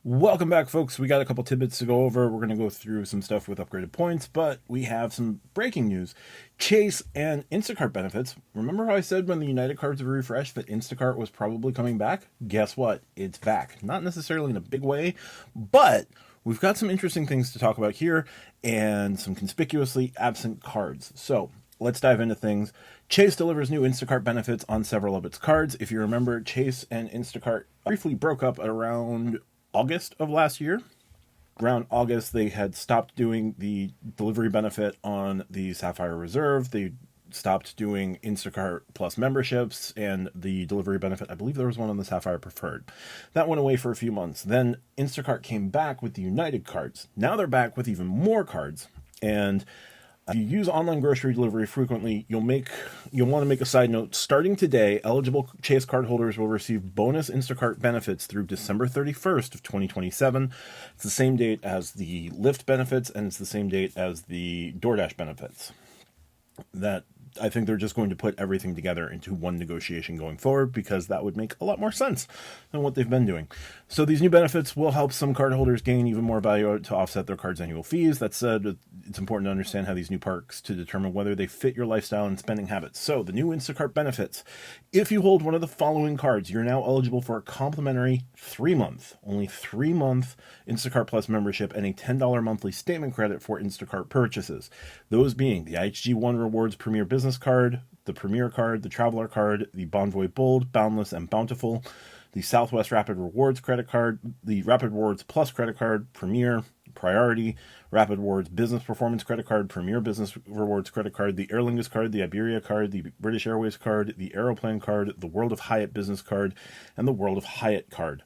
Welcome back, folks. We got a couple tidbits to go over. We're going to go through some stuff with upgraded points, but we have some breaking news. Chase and Instacart benefits. Remember how I said when the United cards were refreshed that Instacart was probably coming back? Guess what? It's back. Not necessarily in a big way, but we've got some interesting things to talk about here and some conspicuously absent cards. So let's dive into things. Chase delivers new Instacart benefits on several of its cards. If you remember, Chase and Instacart briefly broke up at around August of last year. Around August, they had stopped doing the delivery benefit on the Sapphire Reserve. They stopped doing Instacart Plus memberships and the delivery benefit. I believe there was one on the Sapphire Preferred. That went away for a few months. Then Instacart came back with the United cards. Now they're back with even more cards. And if you use online grocery delivery frequently, you'll want to make a side note. Starting today, eligible Chase card holders will receive bonus Instacart benefits through December 31st of 2027. It's the same date as the Lyft benefits, and it's the same date as the DoorDash benefits. That I think they're just going to put everything together into one negotiation going forward because that would make a lot more sense than what they've been doing. So these new benefits will help some cardholders gain even more value to offset their card's annual fees. That said, it's important to understand how these new perks to determine whether they fit your lifestyle and spending habits. So the new Instacart benefits. If you hold one of the following cards, you're now eligible for a complimentary 3-month, only 3-month Instacart Plus membership and a $10 monthly statement credit for Instacart purchases. Those being the IHG One Rewards Premier Business Card, the Premier Card, the Traveler Card, the Bonvoy Bold, Boundless, and Bountiful, the Southwest Rapid Rewards Credit Card, the Rapid Rewards Plus Credit Card, Premier, Priority, Rapid Rewards Business Performance Credit Card, Premier Business Rewards Credit Card, the Aer Lingus Card, the Iberia Card, the British Airways Card, the Aeroplan Card, the World of Hyatt Business Card, and the World of Hyatt Card.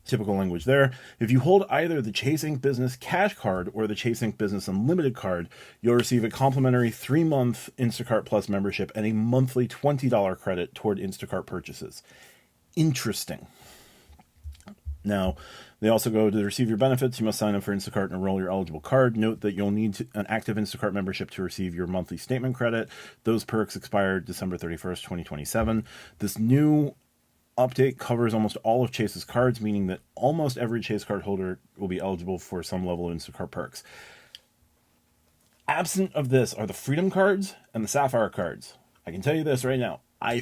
Typical language there. If you hold either the Chase Inc. Business Cash Card or the Chase Inc. Business Unlimited Card, you'll receive a complimentary 3-month Instacart Plus membership and a monthly $20 credit toward Instacart purchases. Interesting. Now, they also go to receive your benefits. You must sign up for Instacart and enroll your eligible card. Note that you'll need an active Instacart membership to receive your monthly statement credit. Those perks expire December 31st, 2027. This new update covers almost all of Chase's cards, meaning that almost every Chase card holder will be eligible for some level of Instacart perks. Absent of this are the Freedom cards and the Sapphire cards. I can tell you this right now. I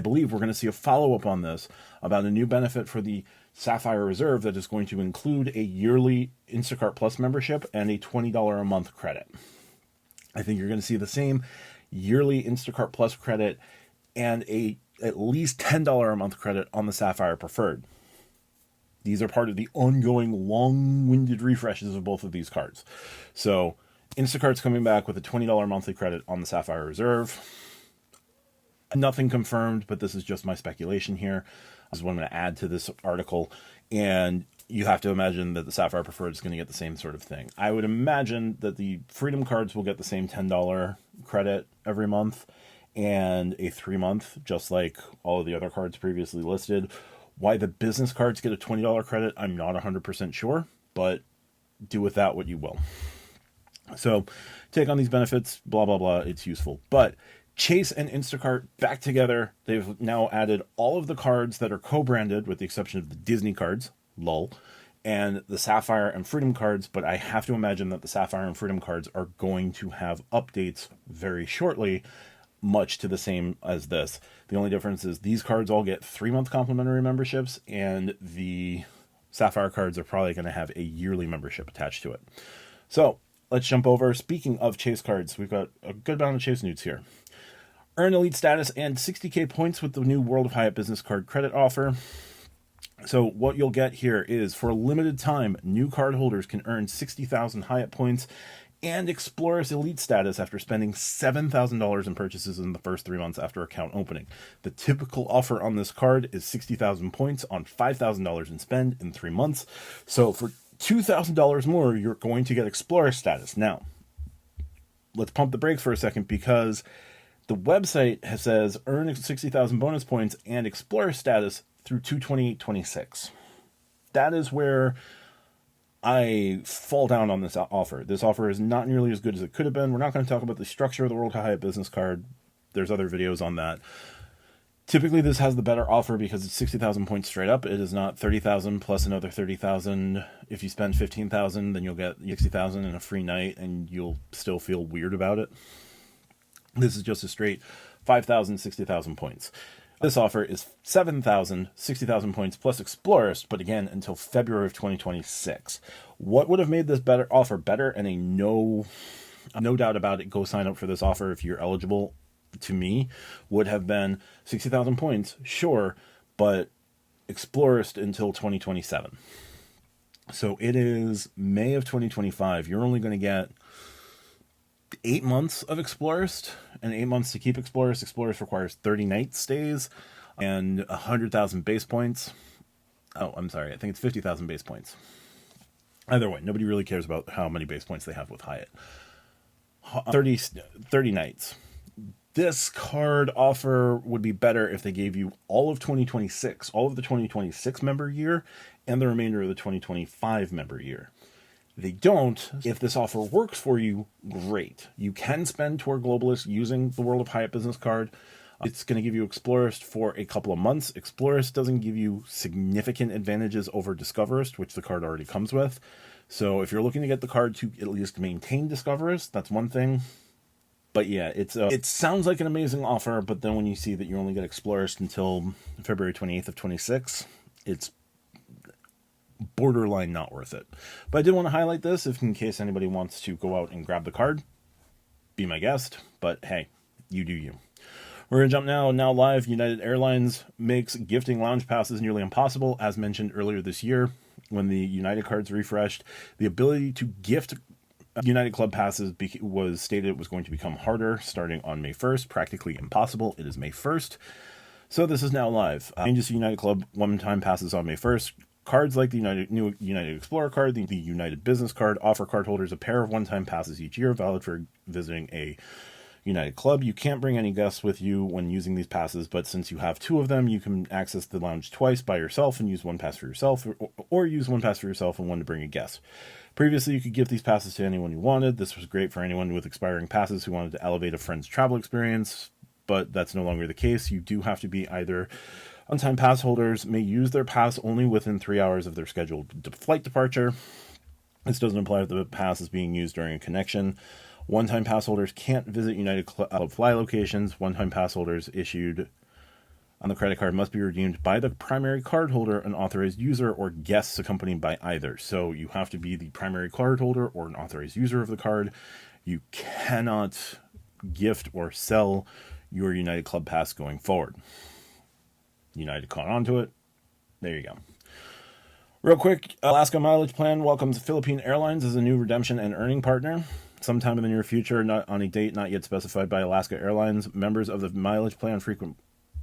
believe we're going to see a follow-up on this about a new benefit for the Sapphire Reserve that is going to include a yearly Instacart Plus membership and a $20 a month credit. I think you're going to see the same yearly Instacart Plus credit and at least $10 a month credit on the Sapphire Preferred. These are part of the ongoing long-winded refreshes of both of these cards. So Instacart's coming back with a $20 monthly credit on the Sapphire Reserve. Nothing confirmed, but this is just my speculation here. This is what I'm going to add to this article. And you have to imagine that the Sapphire Preferred is going to get the same sort of thing. I would imagine that the Freedom cards will get the same $10 credit every month and a 3-month, just like all of the other cards previously listed. Why the business cards get a $20 credit, I'm not 100% sure, but do with that what you will. So take on these benefits, blah, blah, blah, it's useful. But Chase and Instacart back together. They've now added all of the cards that are co-branded, with the exception of the Disney cards, lol, and the Sapphire and Freedom cards, but I have to imagine that the Sapphire and Freedom cards are going to have updates very shortly, much to the same as this. The only difference is these cards all get 3-month complimentary memberships, and the Sapphire cards are probably going to have a yearly membership attached to it. So let's jump over. Speaking of Chase cards, we've got a good amount of Chase news here. Earn elite status and 60k points with the new World of Hyatt Business Card credit offer. So what you'll get here is, for a limited time, new card holders can earn 60,000 Hyatt points and Explorer's Elite status after spending $7,000 in purchases in the first 3 months after account opening. The typical offer on this card is 60,000 points on $5,000 in spend in 3 months. So for $2,000 more, you're going to get Explorer status. Now, let's pump the brakes for a second, because the website says earn 60,000 bonus points and Explorer status through 2/28/26. That is where I fall down on this offer. This offer is not nearly as good as it could have been. We're not going to talk about the structure of the World Hyatt Business Card. There's other videos on that. Typically, this has the better offer because it's 60,000 points straight up. It is not 30,000 plus another 30,000. If you spend 15,000, then you'll get 60,000 in a free night, and you'll still feel weird about it. This is just a straight 5,000, 60,000 points. This offer is 7,000, 60,000 points plus Explorist, but again, until February of 2026. What would have made this offer better, and no doubt about it, go sign up for this offer if you're eligible, to me, would have been 60,000 points, sure, but Explorist until 2027. So it is May of 2025. You're only going to get 8 months of Explorist and 8 months to keep Explorist. Explorist requires 30 night stays and 100,000 base points. Oh, I'm sorry. I think it's 50,000 base points. Either way, nobody really cares about how many base points they have with Hyatt. 30 nights. This card offer would be better if they gave you all of 2026, all of the 2026 member year, and the remainder of the 2025 member year. They don't. If this offer works for you, great. You can spend toward Globalist using the World of Hyatt business card. It's going to give you Explorist for a couple of months. Explorist doesn't give you significant advantages over Discoverist, which the card already comes with. So if you're looking to get the card to at least maintain Discoverist, that's one thing. But yeah, it sounds like an amazing offer, but then when you see that you only get Explorist until February 28th of 26, it's borderline not worth it. But I did want to highlight this if in case anybody wants to go out and grab the card, be my guest. But hey, you do you. We're going to jump now live. United Airlines makes gifting lounge passes nearly impossible. As mentioned earlier this year, when the United cards refreshed, the ability to gift United Club passes was stated it was going to become harder starting on May 1st, practically impossible. It is May 1st. So this is now live. Changes to United Club one-time passes on May 1st. Cards like the new United Explorer card, the United Business card, offer cardholders a pair of one-time passes each year, valid for visiting a United Club. You can't bring any guests with you when using these passes, but since you have two of them, you can access the lounge twice by yourself and use one pass for yourself, or use one pass for yourself and one to bring a guest. Previously, you could give these passes to anyone you wanted. This was great for anyone with expiring passes who wanted to elevate a friend's travel experience, but that's no longer the case. You do have to be either on-time pass holders may use their pass only within 3 hours of their scheduled flight departure. This doesn't apply if the pass is being used during a connection. One-time pass holders can't visit United Club fly locations. One-time pass holders issued on the credit card must be redeemed by the primary card holder, an authorized user, or guests accompanied by either. So you have to be the primary card holder or an authorized user of the card. You cannot gift or sell your United Club pass going forward. United caught onto it. There you go. Real quick, Alaska Mileage Plan welcomes Philippine Airlines as a new redemption and earning partner. Sometime in the near future, not on a date not yet specified by Alaska Airlines, members of the Mileage Plan Frequent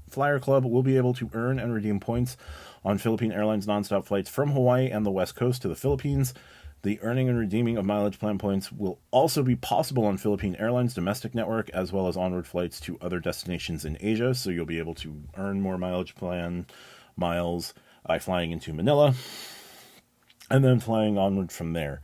Flyer Club will be able to earn and redeem points on Philippine Airlines nonstop flights from Hawaii and the West Coast to the Philippines. The earning and redeeming of Mileage Plan points will also be possible on Philippine Airlines domestic network, as well as onward flights to other destinations in Asia. So you'll be able to earn more Mileage Plan miles by flying into Manila and then flying onward from there.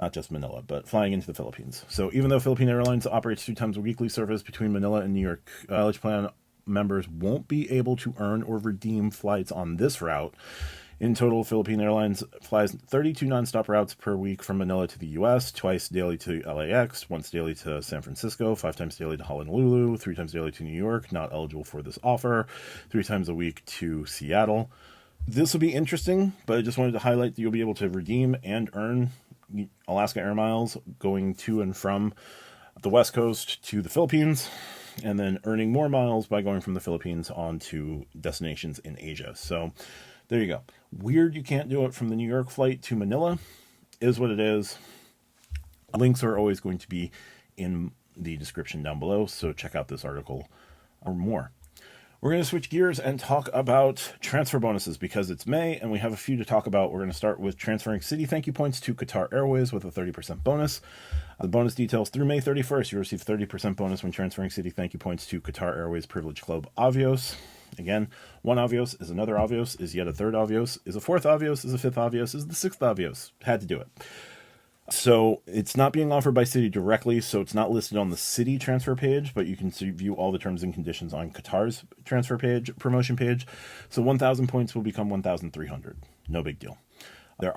Not just Manila, but flying into the Philippines. So even though Philippine Airlines operates 2 times a weekly service between Manila and New York, Mileage Plan members won't be able to earn or redeem flights on this route. In total, Philippine Airlines flies 32 nonstop routes per week from Manila to the U.S., twice daily to LAX, once daily to San Francisco, 5 times daily to Honolulu, 3 times daily to New York, not eligible for this offer, 3 times a week to Seattle. This will be interesting, but I just wanted to highlight that you'll be able to redeem and earn Alaska Air Miles going to and from the West Coast to the Philippines, and then earning more miles by going from the Philippines on to destinations in Asia. So there you go. Weird you can't do it from the New York flight to Manila is what it is. Links are always going to be in the description down below, so check out this article or more. We're going to switch gears and talk about transfer bonuses because it's May and we have a few to talk about. We're going to start with transferring Citi thank you points to Qatar Airways with a 30% bonus. The bonus details through May 31st. You receive 30% bonus when transferring Citi thank you points to Qatar Airways Privilege Club Avios. Again, one Avios is another Avios, is yet a third Avios, is a fourth Avios, is a fifth Avios, is the sixth Avios. Had to do it. So it's not being offered by Citi directly, so it's not listed on the Citi transfer page, but you can view all the terms and conditions on Qatar's transfer page, promotion page. So 1,000 points will become 1,300. No big deal. The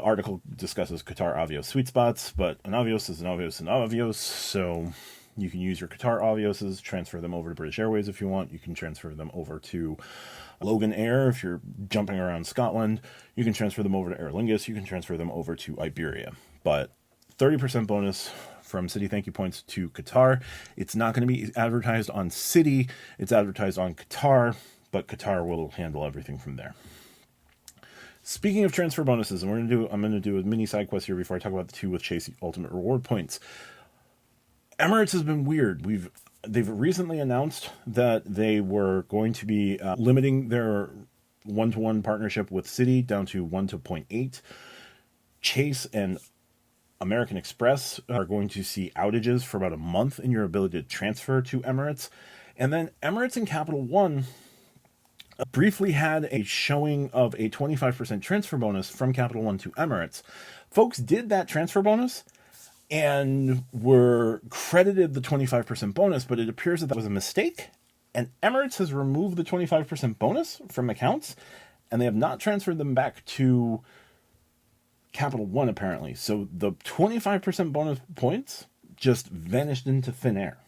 article discusses Qatar Avios sweet spots, but an Avios is an Avios and Avios, so you can use your Qatar Avioses, transfer them over to British Airways if you want. You can transfer them over to Logan Air if you're jumping around Scotland. You can transfer them over to Aer Lingus. You can transfer them over to Iberia. But 30% bonus from Citi thank you points to Qatar. It's not going to be advertised on Citi. It's advertised on Qatar, but Qatar will handle everything from there. Speaking of transfer bonuses, and I'm going to do a mini side quest here before I talk about the two with Chase Ultimate Reward points. Emirates has been weird. They've recently announced that they were going to be limiting their one-to-one partnership with Citi down to 1:0.8. Chase and American Express are going to see outages for about a month in your ability to transfer to Emirates. And then Emirates and Capital One briefly had a showing of a 25% transfer bonus from Capital One to Emirates. Folks did that transfer bonus and were credited the 25% bonus, but it appears that was a mistake. And Emirates has removed the 25% bonus from accounts, and they have not transferred them back to Capital One, apparently. So the 25% bonus points just vanished into thin air.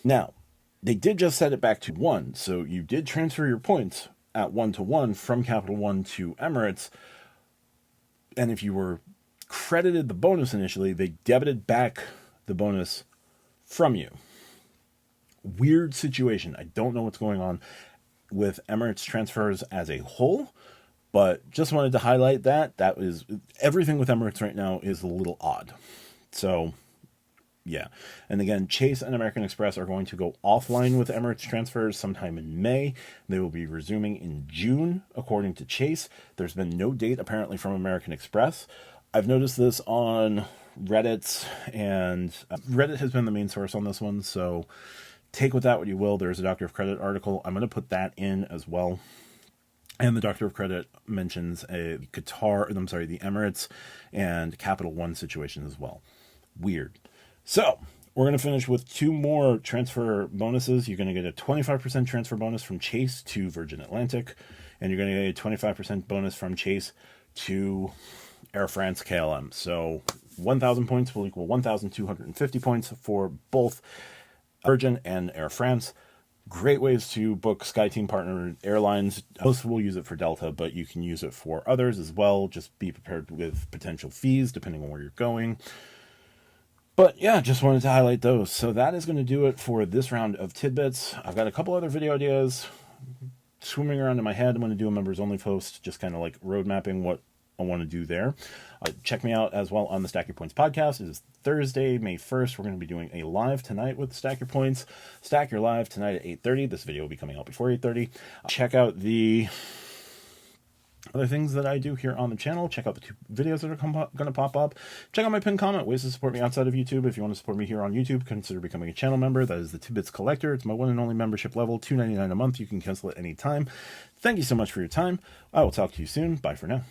Now, they did just set it back to 1, so you did transfer your points at 1-to-1 from Capital One to Emirates, and if you were credited the bonus initially, they debited back the bonus from you. Weird situation. I don't know what's going on with Emirates transfers as a whole, but just wanted to highlight that is everything with Emirates right now is a little odd. So yeah. And again, Chase and American Express are going to go offline with Emirates transfers sometime in May. They will be resuming in June, according to Chase. There's been no date apparently from American Express. I've noticed this on Reddit, and Reddit has been the main source on this one, so take with that what you will. There's a Doctor of Credit article. I'm going to put that in as well. And the Doctor of Credit mentions the Emirates and Capital One situation as well. Weird. So we're going to finish with two more transfer bonuses. You're going to get a 25% transfer bonus from Chase to Virgin Atlantic, and you're going to get a 25% bonus from Chase to Air France KLM. So 1,000 points will equal 1,250 points for both Virgin and Air France. Great ways to book SkyTeam partner airlines. Most will use it for Delta, but you can use it for others as well. Just be prepared with potential fees depending on where you're going. But yeah, just wanted to highlight those. So that is going to do it for this round of Tidbits. I've got a couple other video ideas swimming around in my head. I'm going to do a members only post, just kind of like road mapping what I want to do there. Check me out as well on the Stack Your Points podcast. It is Thursday, May 1st. We're going to be doing a live tonight with Stack Your Points. Stack Your Live tonight at 8:30. This video will be coming out before 8:30. Check out the other things that I do here on the channel. Check out the two videos that are going to pop up. Check out my pinned comment, ways to support me outside of YouTube. If you want to support me here on YouTube, consider becoming a channel member. That is the Tidbits Collector. It's my one and only membership level, $2.99 a month. You can cancel at any time. Thank you so much for your time. I will talk to you soon. Bye for now.